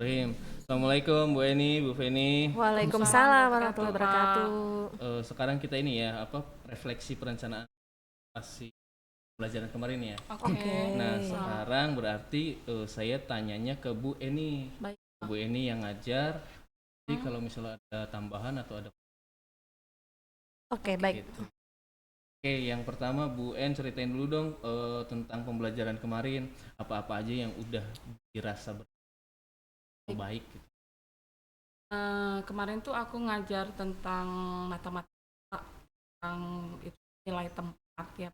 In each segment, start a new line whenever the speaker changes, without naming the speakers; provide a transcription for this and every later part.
Assalamualaikum Bu Eni, Bu Feni.
Waalaikumsalam warahmatullahi wabarakatuh.
Sekarang kita ini ya refleksi perencanaan pasti pelajaran kemarin ya.
Oke.
Nah sekarang berarti saya tanyanya ke Bu Eni.
Baik.
Bu Eni yang ngajar. Jadi kalau misalnya ada tambahan atau ada
Oke, baik.
gitu. Oke, yang pertama Bu En ceritain dulu dong tentang pembelajaran kemarin. Apa-apa aja yang udah dirasa baik gitu.
Kemarin tuh aku ngajar tentang matematika, tentang itu nilai tempat ya.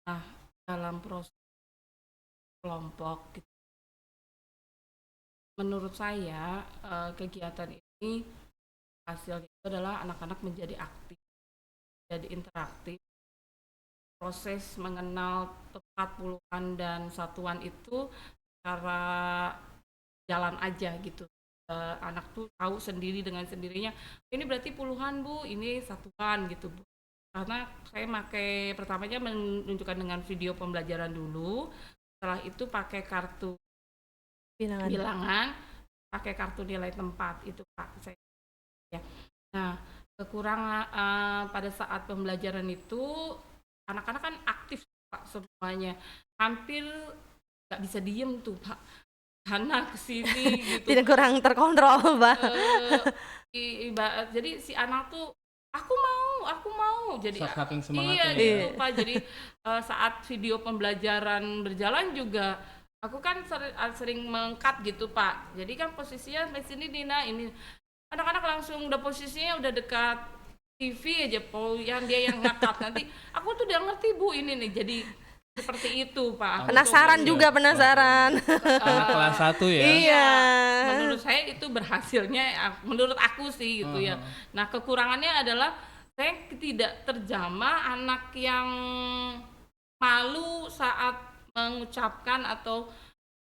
Nah, dalam proses kelompok gitu. Menurut saya kegiatan ini hasilnya itu adalah anak-anak menjadi aktif, jadi interaktif. Proses mengenal tempat puluhan dan satuan itu secara jalan aja gitu. Anak tuh tahu sendiri dengan sendirinya, ini berarti puluhan Bu, ini satuan gitu Bu. Karena saya pertamanya menunjukkan dengan video pembelajaran dulu, setelah itu pakai kartu bilangan, pakai kartu nilai tempat itu Pak saya ya. Nah, kekurangan pada saat pembelajaran itu anak-anak kan aktif Pak semuanya, hampir nggak bisa diem tuh Pak, sana kesini gitu.
Tidak kurang terkontrol, Mbak.
Jadi si anak tuh aku mau jadi
Saking
iya
semangatnya
gitu
ya.
Pak. Jadi saat video pembelajaran berjalan juga aku kan sering mengkat gitu Pak. Jadi kan posisinya di sini Dina, ini anak-anak langsung udah posisinya udah dekat TV aja yang dia yang ngangkat. Nanti aku tuh udah ngerti Bu ini nih, jadi seperti itu Pak.
Penasaran juga, penasaran.
Kelas 1 ya.
Iya.
Menurut saya itu berhasilnya, menurut aku sih gitu ya. Nah kekurangannya adalah saya tidak terjamah anak yang malu saat mengucapkan atau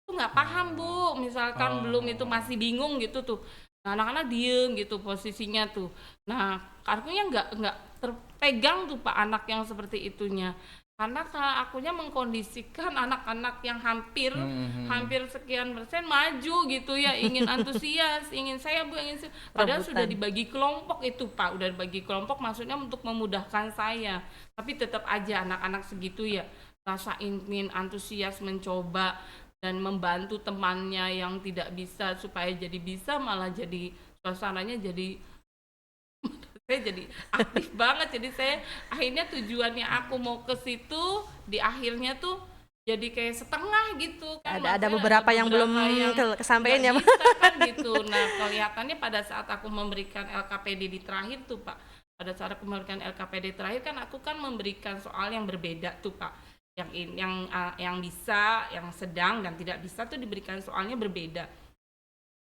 tuh nggak paham Bu, misalkan belum itu masih bingung gitu tuh. Nah, anak-anak diem gitu posisinya tuh. Nah, kartunya nggak terpegang tuh Pak anak yang seperti itunya. Karena akunya mengkondisikan anak-anak yang hampir sekian persen maju gitu ya, ingin antusias, ingin saya Bu, ingin saya. Padahal sudah dibagi kelompok itu Pak, udah dibagi kelompok maksudnya untuk memudahkan saya. Tapi tetap aja anak-anak segitu ya rasa ingin antusias mencoba dan membantu temannya yang tidak bisa supaya jadi bisa, malah jadi suasananya jadi saya jadi aktif banget. Jadi saya akhirnya tujuannya aku mau ke situ di akhirnya tuh jadi kayak setengah gitu kan.
Ada beberapa yang belum kesampaian ya, Pak.
Kan gitu. Nah, kelihatannya pada saat aku memberikan LKPD di terakhir tuh Pak. Pada saat aku memberikan LKPD terakhir kan aku kan memberikan soal yang berbeda tuh Pak. Yang bisa, yang sedang dan tidak bisa tuh diberikan soalnya berbeda.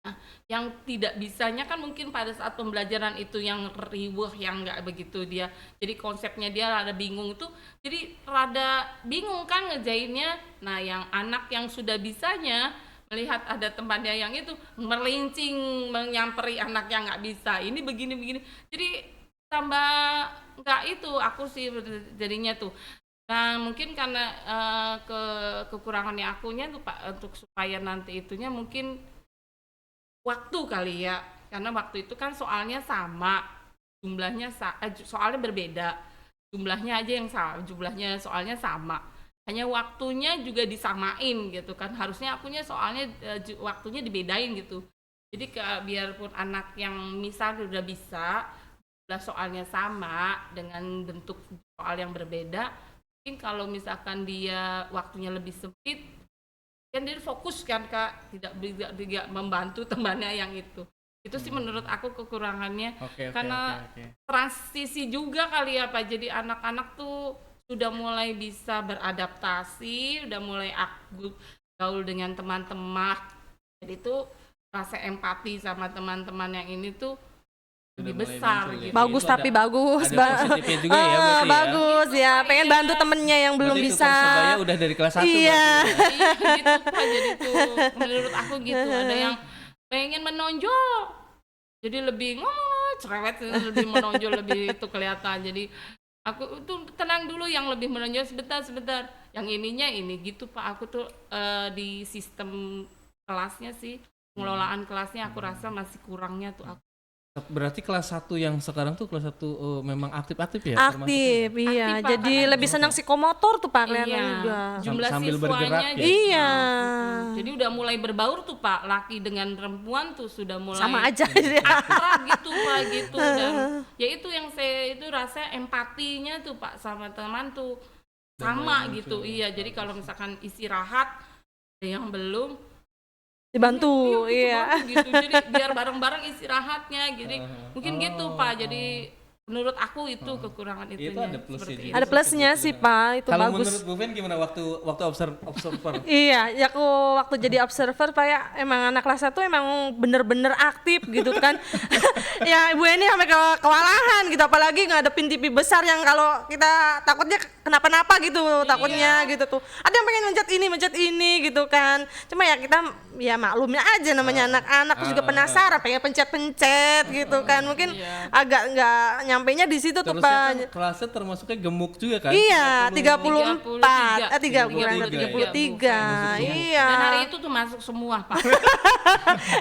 Nah, yang tidak bisanya kan mungkin pada saat pembelajaran itu yang riweuh, yang nggak begitu dia, jadi konsepnya dia rada bingung itu, jadi rada bingung kan ngejainnya. Nah, yang anak yang sudah bisanya melihat ada temannya yang itu melincing menyamperi anak yang nggak bisa, ini begini, jadi tambah nggak itu aku sih jadinya tuh. Nah, mungkin karena kekurangannya akunya tuh Pak, untuk supaya nanti itunya mungkin waktu kali ya, karena waktu itu kan soalnya sama, jumlahnya soalnya berbeda, jumlahnya aja yang sama, jumlahnya soalnya sama, hanya waktunya juga disamain gitu kan. Harusnya akunya soalnya waktunya dibedain gitu. Jadi biarpun anak yang misal udah bisa, jumlah soalnya sama dengan bentuk soal yang berbeda, mungkin kalau misalkan dia waktunya lebih sempit kan dia fokus kan Kak, tidak membantu temannya yang itu sih menurut aku kekurangannya. Karena transisi juga kali ya Pak, jadi anak-anak tuh sudah mulai bisa beradaptasi, udah mulai gaul dengan teman-teman, jadi tuh rasa empati sama teman-teman yang ini tuh lebih besar gitu.
Bagus, tapi bagus,
positifnya juga ya,
bagus ya. Pengen bantu temennya yang belum
berarti
bisa.
Persebaya udah dari kelas 1
iya.
Iya gitu Pak, jadi tuh menurut aku gitu. Ada yang pengen menonjol, jadi lebih ngomong cerewet, lebih menonjol, lebih itu kelihatan. Jadi aku tuh tenang dulu, yang lebih menonjol sebentar, yang ininya ini gitu Pak. Aku tuh di sistem kelasnya sih pengelolaan kelasnya aku rasa masih kurangnya tuh aku.
Berarti kelas 1 yang sekarang tuh kelas 1 memang aktif-aktif ya?
Aktif, iya.
Aktif, Pak,
Jadi
karena
lebih senang psikomotor tuh Pak kelihatannya
Iya,
juga.
jumlah
Sambil
siswanya
bergerak ya?
gitu.
Iya.
Jadi udah mulai berbaur tuh Pak, laki dengan perempuan tuh sudah mulai
Sama aja ya.
akrab gitu Pak gitu, dan ya itu yang saya itu rasa empatinya tuh Pak sama teman tuh
Dan
sama
mulai
gitu.
muncul.
Iya, jadi kalau misalkan istirahat ada yang belum
Dibantu,
kita
iya.
bantu gitu. Jadi biar bareng-bareng istirahatnya. Jadi mungkin gitu Pak. Jadi menurut aku itu kekurangan
Itu
itunya.
ada plusnya
seperti
juga.
itu.
Ada plusnya sih Pak, itu
Kalau
bagus.
menurut Bu Fen gimana waktu observer?
Iya, ya aku waktu jadi observer Pak ya, emang anak kelas 1 emang bener-bener aktif gitu kan. Ya Ibu Eni sampai kewalahan gitu, apalagi ngadepin TV besar yang kalau kita takutnya kenapa-napa gitu, takutnya gitu tuh. Ada yang pengen mencet ini gitu kan. Cuma ya kita ya maklumnya aja namanya anak-anak, terus juga penasaran pengen pencet-pencet gitu kan. Mungkin agak nggak nyampainya di situ tuh
Terusnya
Pak.
kan kelasnya termasuknya gemuk juga kan?
Iya,
33.
34,
33.
33, iya.
Dan hari itu tuh masuk semua Pak.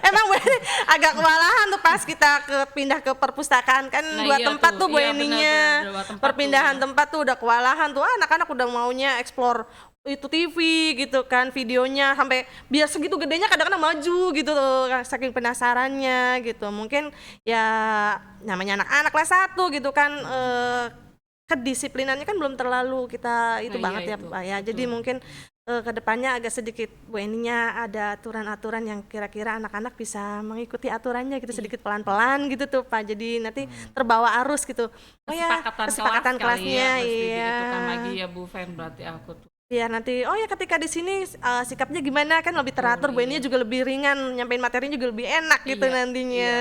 Emang Bu Eni agak kewalahan tuh pas kita pindah ke perpustakaan kan
Nah,
2
iya
tempat
tuh,
tuh Bu
iya,
Eninya.
benar, 2 tempat
Perpindahan
tuh.
tempat tuh udah kewalahan tuh, anak-anak udah maunya explore itu TV gitu kan, videonya sampai biar segitu gedenya kadang-kadang maju gitu tuh saking penasarannya gitu. Mungkin ya namanya anak-anak kelas 1 gitu kan, kedisiplinannya kan belum terlalu kita itu
Nah,
banget
iya
ya
itu,
Pak ya. Jadi mungkin kedepannya agak sedikit Bu Eninya ada aturan-aturan yang kira-kira anak-anak bisa mengikuti aturannya gitu sedikit pelan-pelan gitu tuh Pak. Jadi nanti terbawa arus gitu. Oh ya, kesepakatan
kelas kali
kelasnya
ya, mesti
iya.
diitentukan lagi ya Bu Fen berarti aku tuh.
Biar nanti oh ya ketika di sini sikapnya gimana kan lebih teratur, Bu Eninya juga lebih ringan, nyampein materinya juga lebih enak gitu
Iya,
nantinya.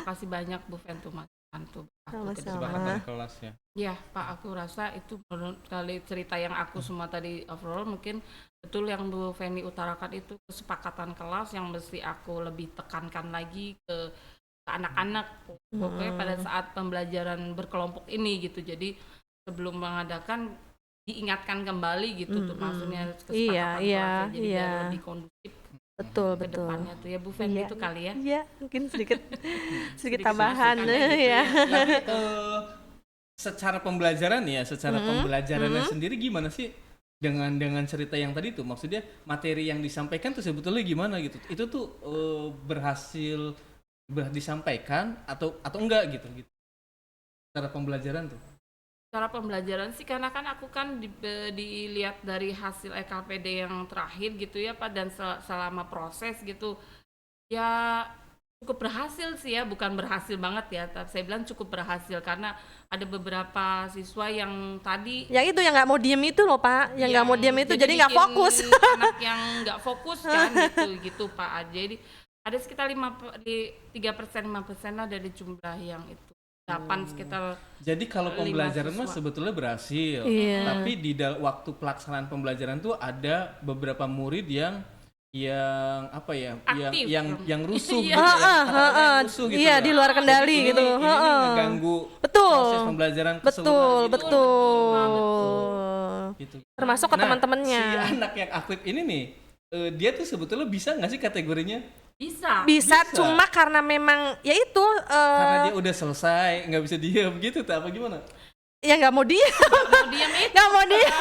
Makasih banyak Bu Fen tuh Mas bantu aku ke
Sama-sama.
depan.
Kesepakatan kelas ya.
Ya Pak, aku rasa itu menurut kali cerita yang aku semua tadi overall mungkin betul yang Bu Feni utarakan itu kesepakatan kelas yang mesti aku lebih tekankan lagi ke anak-anak pokoknya pada saat pembelajaran berkelompok ini gitu. Jadi sebelum mengadakan diingatkan kembali gitu tuh maksudnya kesepakatan kelasnya jadi biar lebih kondusif
Betul,
ke
betul.
depannya tuh ya Bu Fen
Iya,
gitu kali ya.
Iya, mungkin sedikit
Sedikit
tambahan
masukannya gitu
ya.
Tapi secara pembelajaran ya, secara pembelajarannya sendiri gimana sih dengan cerita yang tadi tuh? Maksudnya materi yang disampaikan tuh sebetulnya gimana gitu? Itu tuh berhasil disampaikan atau enggak gitu? Secara pembelajaran tuh.
Cara pembelajaran sih karena kan aku kan dilihat dari hasil EKPD yang terakhir gitu ya Pak, dan selama proses gitu ya cukup berhasil sih ya, bukan berhasil banget ya, tapi saya bilang cukup berhasil karena ada beberapa siswa yang tadi
Yang itu yang nggak mau diem itu loh Pak, yang nggak mau diem itu jadi nggak
bikin
fokus.
anak yang nggak fokus kan gitu Pak. Jadi ada sekitar 3% 5% lah dari jumlah yang itu 8 sekitar.
Jadi kalau
5
pembelajaran mah
siswa.
sebetulnya berhasil,
Iya.
tapi di waktu pelaksanaan pembelajaran tuh ada beberapa murid yang apa ya,
Aktif.
yang rusuh
Iya.
gitu ya, kata-kata yang rusuh gitu
Iya,
ya.
di luar kendali
Jadi
gitu.
ini mengganggu
Betul.
proses pembelajaran
Betul,
keseluruhan gitu.
betul.
Gitu.
Termasuk ke
Nah,
teman-temannya.
si anak yang aktif ini nih, dia tuh sebetulnya bisa nggak sih kategorinya?
Bisa.
Bisa,
Bisa.
cuma karena memang ya itu
Karena dia udah selesai, nggak bisa diam gitu, tuh apa gimana?
ya nggak mau diem,
Mau diam itu.
nggak mau diem.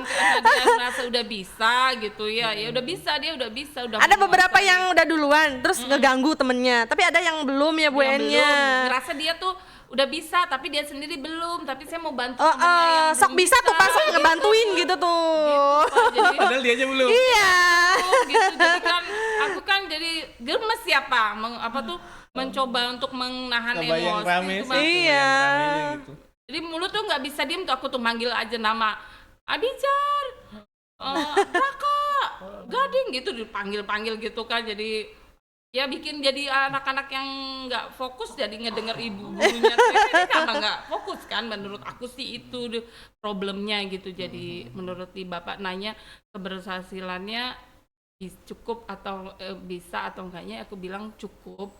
Karena dia merasa udah bisa gitu ya. Ya udah bisa, dia udah bisa, udah
Ada
menguasai.
beberapa yang udah duluan, terus ngeganggu temennya. Tapi ada yang belum ya Bu
Yang belum.
Enya.
Ngerasa dia tuh udah bisa tapi dia sendiri belum, tapi saya mau bantu
Oh,
temennya yang
sok
belum
bisa tuh pas sok ngebantuin gitu tuh.
Pak. Jadi
Padahal dia aja belum.
Iya.
gitu. Jadi kan aku kan jadi gemes ya Pak, mencoba untuk menahan
Kebayang
emosi
rame
itu,
sih,
Pak.
Iya.
kebayang ramenya gitu.
Jadi mulut tuh nggak bisa diem tuh, aku tuh manggil aja nama Abijar, Raka, Gading gitu dipanggil-panggil gitu kan. Jadi ya bikin jadi anak-anak yang nggak fokus jadi ngedenger ibu gurunya ini karena nggak fokus kan. Menurut aku sih itu problemnya gitu. Jadi menurut di Bapak nanya keberhasilannya cukup atau bisa atau enggaknya, aku bilang cukup.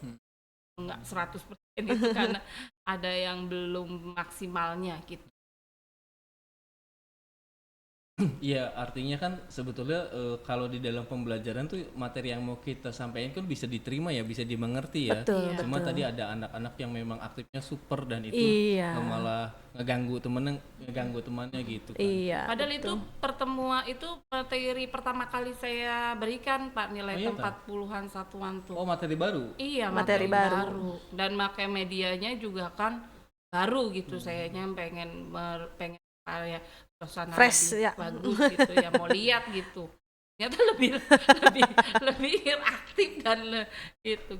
Enggak 100% itu karena ada yang belum maksimalnya gitu.
Iya, artinya kan sebetulnya kalau di dalam pembelajaran tuh materi yang mau kita sampaikan kan bisa diterima ya, bisa dimengerti ya.
Betul,
Iya.
Cuma
betul.
tadi ada anak-anak yang memang aktifnya super dan itu
Iya.
malah ngeganggu temannya gitu kan.
Iya.
Padahal
betul.
itu pertemuan itu materi pertama kali saya berikan Pak, nilai
Oh, iya,
tempat puluhan satuan tuh.
Oh, materi baru.
Iya,
Materi baru.
Dan pakai medianya juga kan baru gitu. Sayanya pengen kayak suasana
Fresh,
lebih
ya.
bagus gitu ya, mau lihat gitu. Ternyata lebih lebih lebih aktif dan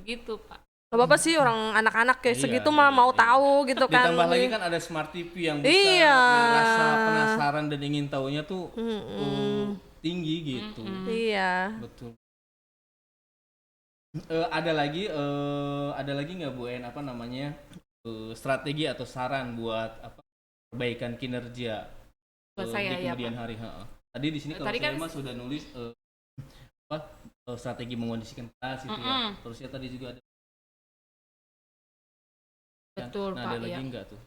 gitu Pak.
Gak apa-apa sih, orang anak-anak kayak
Iya,
segitu mah mau
iya.
tahu gitu kan.
Ditambah lagi kan ada smart TV yang bisa
Iya.
rasa penasaran dan ingin taunya tuh tinggi gitu.
Iya.
Betul. Ada lagi nggak Bu En apa namanya strategi atau saran buat apa perbaikan kinerja
Buat saya
di
ya,
kemudian
Pak.
hari? Tadi di sini kalau
Tadi
saya
kan
mah sudah nulis strategi mengondisikan kelas itu ya. Terus ya tadi juga ada.
Betul
Nah,
Pak,
ada lagi
ya.
nggak tuh?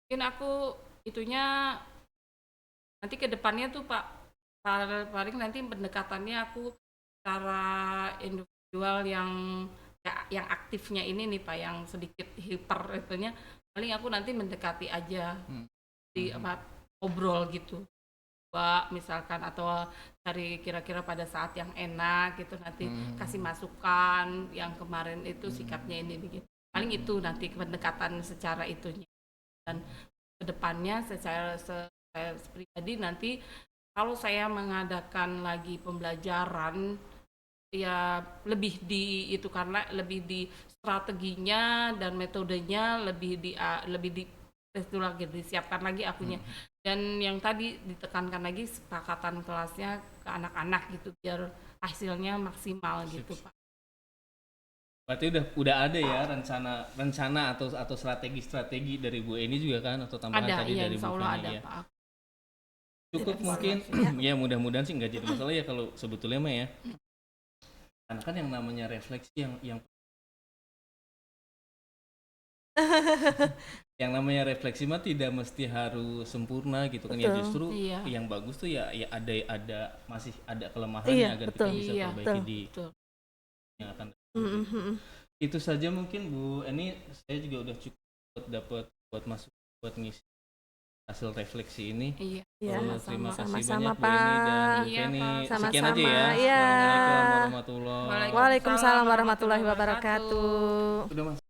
Mungkin aku itunya nanti ke depannya tuh Pak, paling nanti pendekatannya aku secara individual yang aktifnya ini nih Pak, yang sedikit hiper itunya, paling aku nanti mendekati aja di apa ngobrol gitu Pak, misalkan, atau cari kira-kira pada saat yang enak gitu, nanti kasih masukan yang kemarin itu sikapnya ini begitu, paling itu nanti pendekatan secara itunya. Dan kedepannya saya pribadi nanti kalau saya mengadakan lagi pembelajaran ya lebih di itu, karena lebih di strateginya dan metodenya lebih di itu lagi disiapkan lagi akunya. Dan yang tadi ditekankan lagi kesepakatan kelasnya ke anak-anak gitu biar hasilnya maksimal gitu Pak.
Berarti udah ada ya rencana atau strategi dari Bu Eni juga kan, atau tambahan
Ada,
tadi
iya,
dari
insya
Bu
Allah
Feni
ada
ya.
Pak.
Cukup mungkin ya mudah-mudahan sih nggak jadi masalah ya kalau sebetulnya mah ya. Karena kan yang namanya refleksi yang namanya refleksi mah tidak mesti harus sempurna gitu kan. Ya
Betul.
justru
Iya.
yang bagus tuh ya masih ada kelemahannya
Iya,
agar
betul.
kita bisa
Iya,
perbaiki
betul.
di
Betul.
yang akan datang.
Mm-mm.
Itu saja mungkin Bu Eni, saya juga udah cukup dapat buat ngisi hasil refleksi ini.
Iya.
Iya,
Terima kasih
sama-sama,
banyak Bu Eni dan
Pak.
Bu
Iya,
Feni.
Pak.
Sekian
Sama-sama,
aja ya.
iya.
Assalamualaikum warahmatullahi
Waalaikumsalam warahmatullahi wabarakatuh.
Udah Mas.